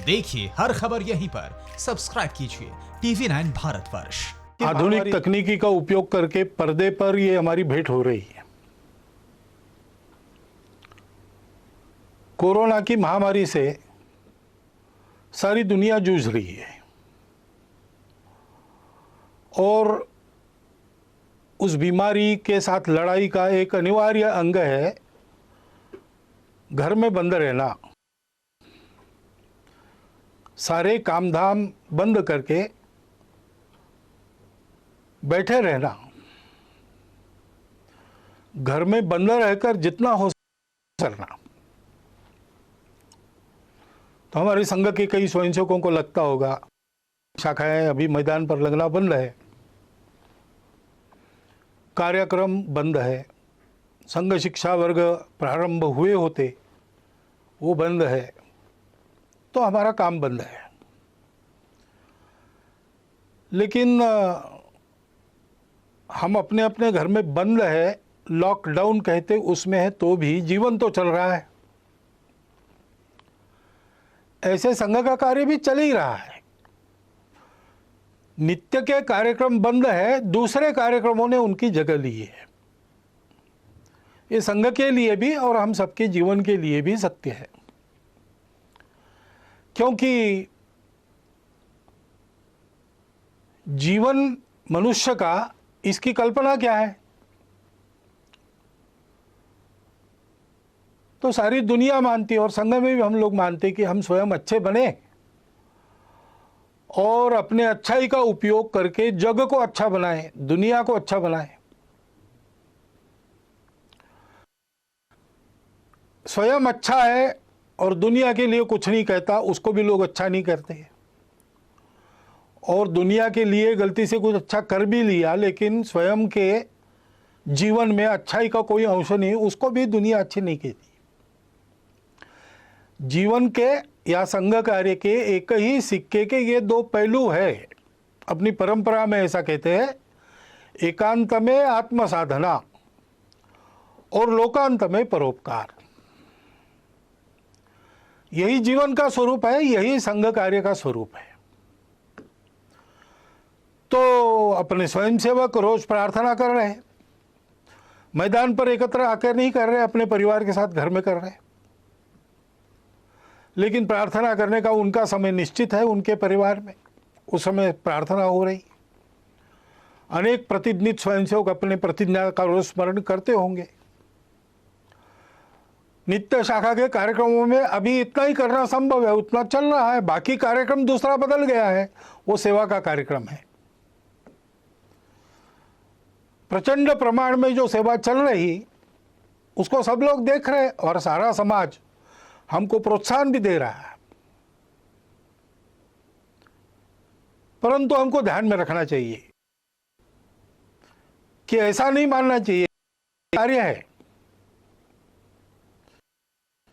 देखिए हर खबर यहीं पर, सब्सक्राइब कीजिए TV9 भारतवर्ष। आधुनिक तकनीकी का उपयोग करके पर्दे पर ये हमारी भेंट हो रही है। कोरोना की महामारी से सारी दुनिया जूझ रही है और उस बीमारी के साथ लड़ाई का एक अनिवार्य अंग है घर में बंद रहना। सारे कामधाम बंद करके बैठे रहना, घर में बंद रहकर जितना हो करना। तो हमारे संघ के कई स्वयंसेवकों को लगता होगा शाखाएं अभी मैदान पर लगना बंद है, कार्यक्रम बंद है, संघ शिक्षा वर्ग प्रारंभ हुए होते वो बंद है, तो हमारा काम बंद है। लेकिन हम अपने अपने घर में बंद है, लॉकडाउन कहते उसमें है, तो भी जीवन तो चल रहा है। ऐसे संघ का कार्य भी चल ही रहा है। नित्य के कार्यक्रम बंद है, दूसरे कार्यक्रमों ने उनकी जगह ली है। ये संघ के लिए भी और हम सबके जीवन के लिए भी सत्य है, क्योंकि जीवन मनुष्य का, इसकी कल्पना क्या है? तो सारी दुनिया मानती है और संघ में भी हम लोग मानते हैं कि हम स्वयं अच्छे बने और अपने अच्छाई का उपयोग करके जग को अच्छा बनाएं, दुनिया को अच्छा बनाएं। स्वयं अच्छा है और दुनिया के लिए कुछ नहीं कहता, उसको भी लोग अच्छा नहीं करते। और दुनिया के लिए गलती से कुछ अच्छा कर भी लिया, लेकिन स्वयं के जीवन में अच्छाई का कोई अंश नहीं, उसको भी दुनिया अच्छी नहीं कहती। जीवन के या संघ कार्य के एक ही सिक्के के ये दो पहलू है। अपनी परंपरा में ऐसा कहते हैं, एकांत में आत्म साधना और लोकांत में परोपकार। यही जीवन का स्वरूप है, यही संघ कार्य का स्वरूप है। तो अपने स्वयंसेवक रोज प्रार्थना कर रहे हैं, मैदान पर एकत्र आकर नहीं कर रहे, अपने परिवार के साथ घर में कर रहे हैं। लेकिन प्रार्थना करने का उनका समय निश्चित है, उनके परिवार में उस समय प्रार्थना हो रही। अनेक प्रतिनिधित स्वयंसेवक अपने प्रतिज्ञा का स्मरण करते होंगे। नित्य शाखा के कार्यक्रमों में अभी इतना ही करना संभव है, उतना चल रहा है। बाकी कार्यक्रम दूसरा बदल गया है, वो सेवा का कार्यक्रम है। प्रचंड प्रमाण में जो सेवा चल रही उसको सब लोग देख रहे हैं और सारा समाज हमको प्रोत्साहन भी दे रहा है। परंतु हमको ध्यान में रखना चाहिए कि ऐसा नहीं मानना चाहिए कार्य है,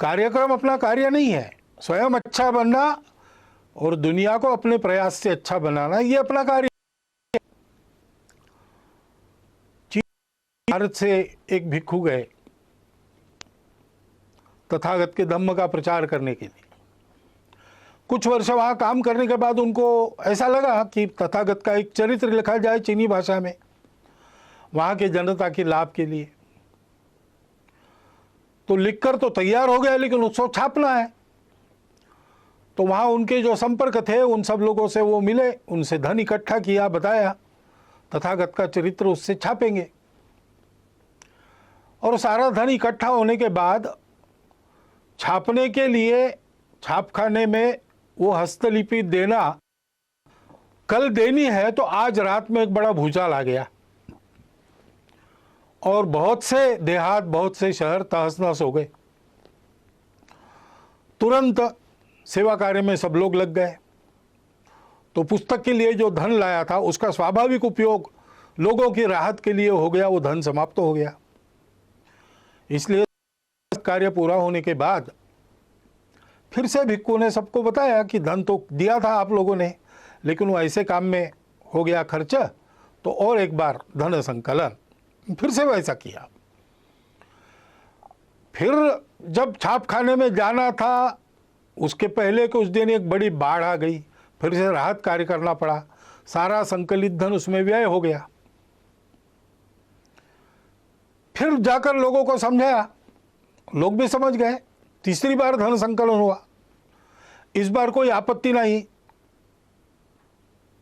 कार्यक्रम अपना कार्य नहीं है। स्वयं अच्छा बनना और दुनिया को अपने प्रयास से अच्छा बनाना, ये अपना कार्य। भारत से एक भिक्षु गए तथागत के धम्म का प्रचार करने के लिए। कुछ वर्ष वहाँ काम करने के बाद उनको ऐसा लगा कि तथागत का एक चरित्र लिखा जाए चीनी भाषा में, वहाँ के जनता के लाभ के लिए। तो लिखकर तो तैयार हो गया, लेकिन उसको छापना है। तो वहाँ उनके जो संपर्क थे उन सब लोगों से वो मिले, उनसे धन इकट्ठा किया, बताया तथागत का चरित्र उससे छापेंगे। और सारा धन इकट्ठा होने के बाद छापने के लिए छापखाने में वो हस्तलिपि देना कल देनी है, तो आज रात में एक बड़ा भूचाल आ गया और बहुत से देहात, बहुत से शहर तहस नहस हो गए। तुरंत सेवा कार्य में सब लोग लग गए। तो पुस्तक के लिए जो धन लाया था उसका स्वाभाविक उपयोग लोगों की राहत के लिए हो गया, वो धन समाप्त हो गया। इसलिए कार्य पूरा होने के बाद फिर से भिक्खु ने सबको बताया कि धन तो दिया था आप लोगों ने, लेकिन वो ऐसे काम में हो गया खर्च, तो और एक बार धन संकलन। फिर से वैसा किया। फिर जब छापखाने में जाना था उसके पहले के उस दिन एक बड़ी बाढ़ आ गई, फिर से राहत कार्य करना पड़ा, सारा संकलित धन उसमें व्यय हो गया। फिर जाकर लोगों को समझाया, लोग भी समझ गए, तीसरी बार धन संकलन हुआ। इस बार कोई आपत्ति नहीं,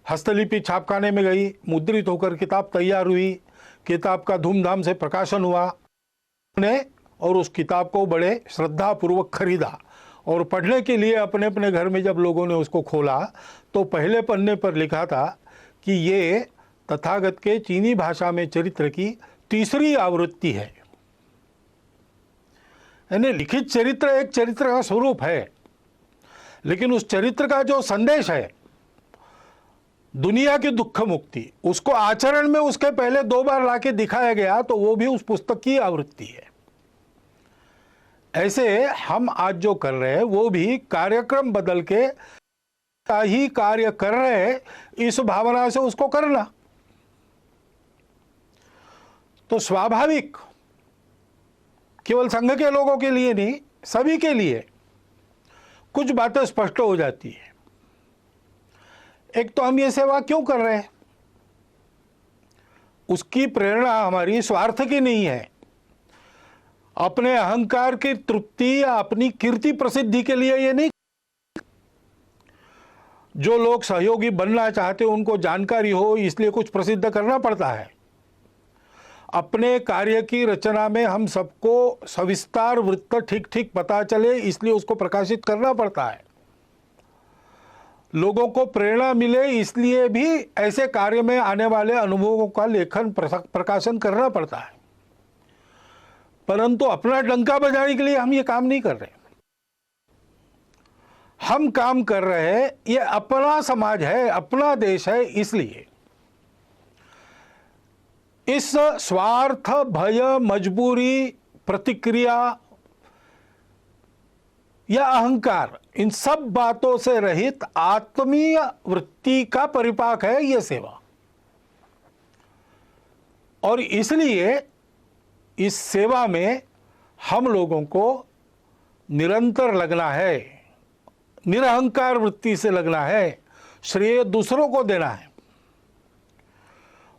हस्तलिपि छापखाने में गई, मुद्रित होकर किताब तैयार हुई, किताब का धूमधाम से प्रकाशन हुआ ने, और उस किताब को बड़े श्रद्धापूर्वक खरीदा और पढ़ने के लिए अपने अपने घर में जब लोगों ने उसको खोला तो पहले पन्ने पर लिखा था कि ये तथागत के चीनी भाषा में चरित्र की तीसरी आवृत्ति है। यानी लिखित चरित्र एक चरित्र का स्वरूप है, लेकिन उस चरित्र का जो संदेश है दुनिया की दुख मुक्ति, उसको आचरण में उसके पहले 2 बार लाके दिखाया गया, तो वो भी उस पुस्तक की आवृत्ति है। ऐसे हम आज जो कर रहे हैं वो भी कार्यक्रम बदल के ही कार्य कर रहे हैं, इस भावना से उसको करना। तो स्वाभाविक केवल संघ के लोगों के लिए नहीं, सभी के लिए कुछ बातें स्पष्ट हो जाती है। एक तो हम ये सेवा क्यों कर रहे हैं, उसकी प्रेरणा हमारी स्वार्थ की नहीं है, अपने अहंकार की तृप्ति या अपनी कीर्ति प्रसिद्धि के लिए ये नहीं। जो लोग सहयोगी बनना चाहते हैं उनको जानकारी हो इसलिए कुछ प्रसिद्ध करना पड़ता है। अपने कार्य की रचना में हम सबको सविस्तार वृत्त ठीक ठीक पता चले इसलिए उसको प्रकाशित करना पड़ता है। लोगों को प्रेरणा मिले इसलिए भी ऐसे कार्य में आने वाले अनुभवों का लेखन प्रकाशन करना पड़ता है। परंतु अपना डंका बजाने के लिए हम ये काम नहीं कर रहे। हम काम कर रहे हैं, ये अपना समाज है, अपना देश है, इसलिए इस स्वार्थ, भय, मजबूरी, प्रतिक्रिया या अहंकार, इन सब बातों से रहित आत्मीय वृत्ति का परिपाक है यह सेवा। और इसलिए इस सेवा में हम लोगों को निरंतर लगना है, निरहंकार वृत्ति से लगना है, श्रेय दूसरों को देना है।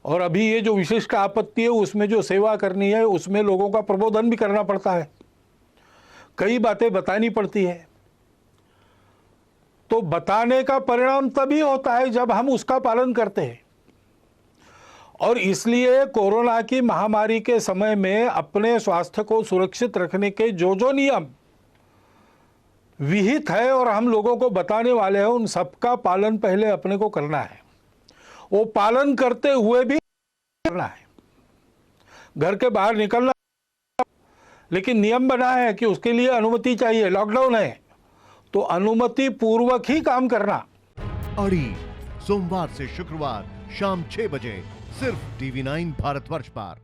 और अभी ये जो विशिष्ट आपत्ति है उसमें जो सेवा करनी है उसमें लोगों का प्रबोधन भी करना पड़ता है, कई बातें बतानी पड़ती है। तो बताने का परिणाम तभी होता है जब हम उसका पालन करते हैं। और इसलिए कोरोना की महामारी के समय में अपने स्वास्थ्य को सुरक्षित रखने के जो जो नियम विहित है और हम लोगों को बताने वाले हैं उन सबका पालन पहले अपने को करना है। वो पालन करते हुए भी करना है। घर के बाहर निकलना, लेकिन नियम बना है कि उसके लिए अनुमति चाहिए, लॉकडाउन है तो अनुमति पूर्वक ही काम करना। अड़ी सोमवार से शुक्रवार शाम 6 बजे सिर्फ TV9 भारतवर्ष पर।